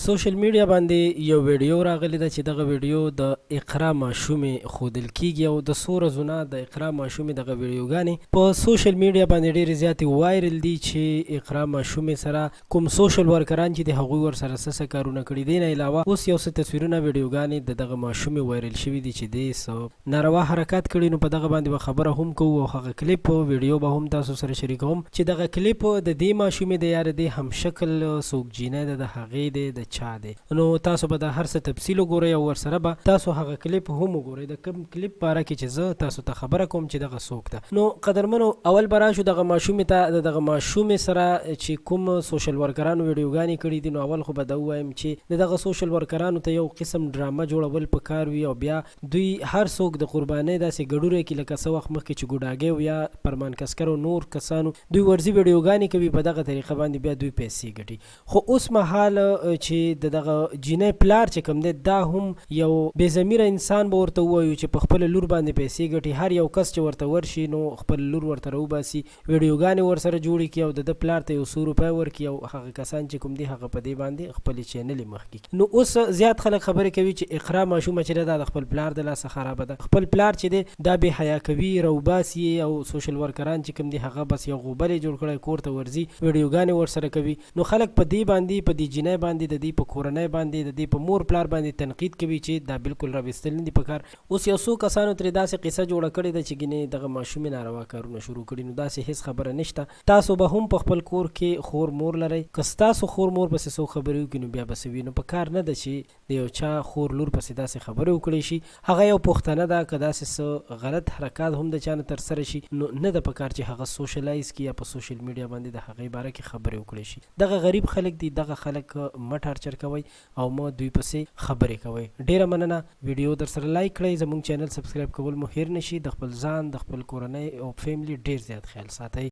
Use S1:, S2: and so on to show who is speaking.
S1: سوشل میډیا باندې یو ویډیو راغلی ده چې دغه ویډیو د اقرا ماشومې ښودل کیږي او د څو ورځو نه د اقرا ماشومې دغه ویډیوګانې په سوشل میډیا باندې ډېرې زیاتې وایرل دي چې اقرا ماشومې سره کوم سوشل ورکران چې د هغوی ورسره څه کارونه کړي دي نه علاوه اوس یو څه تصویرونه ویډیوګانې د دغه ماشومې وایرل شوي دي چې دی څه ناروا حرکات کړي. نو په دغه باندې به خبره هم کوو او هغه کلیپ ویډیو به هم تاسو سره شریکوم چې دغه کلیپ د دې ماشومې د یاره دی همشکل څوک جینۍ ده د هغې دی د چا دی. نو تاسو به دا هر څه تفصیل وګورئ او ورسره به تاسو هغه کلیپ هم وګورئ د کوم کلیپ په اړه کې چې زه تاسو ته خبره کوم چې دغه څوک ده. نو قدرمنو اول به راشو دغه ماشومې ته د دغه ماشومې سره چې کوم سوشل ورکرانو ویډیوګانې کړي دي. نو اول خو به دا ووایم چې د دغه سوشل ورکرانو ته یو قسم ډرامه جوړول په کار وي او بیا دوی هر څوک د قربانۍ داسې ګډوری کې لکه څه وخت مخکې چې ګوډاګۍ یا پرمان کسکر او نور کسانو دوی ورځي ویډیوګانې کوي په دغه طریقه باندې بیا دوی پیسې ګټي. خو اوس مهال چې د دغه جینۍ پلار چې کوم دی دا هم یو بې ضمیره انسان به ورته ووایو چې په خپله لور باندې پیسې ګټي. هر یو کس چې ورته ورشي نو خپل لور ورته راوباسي ویډیوګانې ورسره جوړې کړي او د ده پلار ته یو څو روپۍ ورکړي او هغه کسان چې کوم دي هغه په دې باندې خپلې چینلې مخکې کړي. نو اوس زیات خلک خبرې کوي چې اقرا ماشومه چې ده دا د خپل پلار د لاسه خرابه ده. خپل پلار چې دی دا بې حیا کوي راوباسي او سوشل ورکران چې کوم دي هغه بس یو غوبل یې جوړ کړی کور ته ورځي ویډیوګانې ورسره کوي. نو خلک په دې باندې په دې جینۍ باندې د دې په کورنۍ باندې د دې په مور پلار باندې تنقید کوي چې دا بالکل راویستل نه دي په کار. اوس یو څو کسانو ترې داسې قصه جوړه کړې ده چې ګینې دغه ماشومې ناروا کارونه شروع کړي. نو داسې هېڅ خبره نشته. تاسو به هم په خپل کور کې خور مور لرئ. که ستاسو خور مور پسې څوک خبرې وکړي نو بیا به څه وي. نو په کار نه ده چې د یو چا خور لور پسې داسې خبرې وکړی شي. هغه یو پښتنه ده که داسې څه غلط حرکات هم د چا نه ترسره شي نو نه ده په کار چې هغه سوشلایز کړي یا په سوشل میډیا باندې د هغې باره کې خبرې وکړی شي. دغه غریب خلک دي دغه خلک مه ټارچر کوئ او مه دوی پسې خبرې کوئ. ډیره مننه. ویډیو در سره لایک کړئ. زموږ چینل سبسکرایب کول مو هیر نشي. د خپل ځان د خپل کورنۍ او فیملی ډیر زیات خیال ساتئ.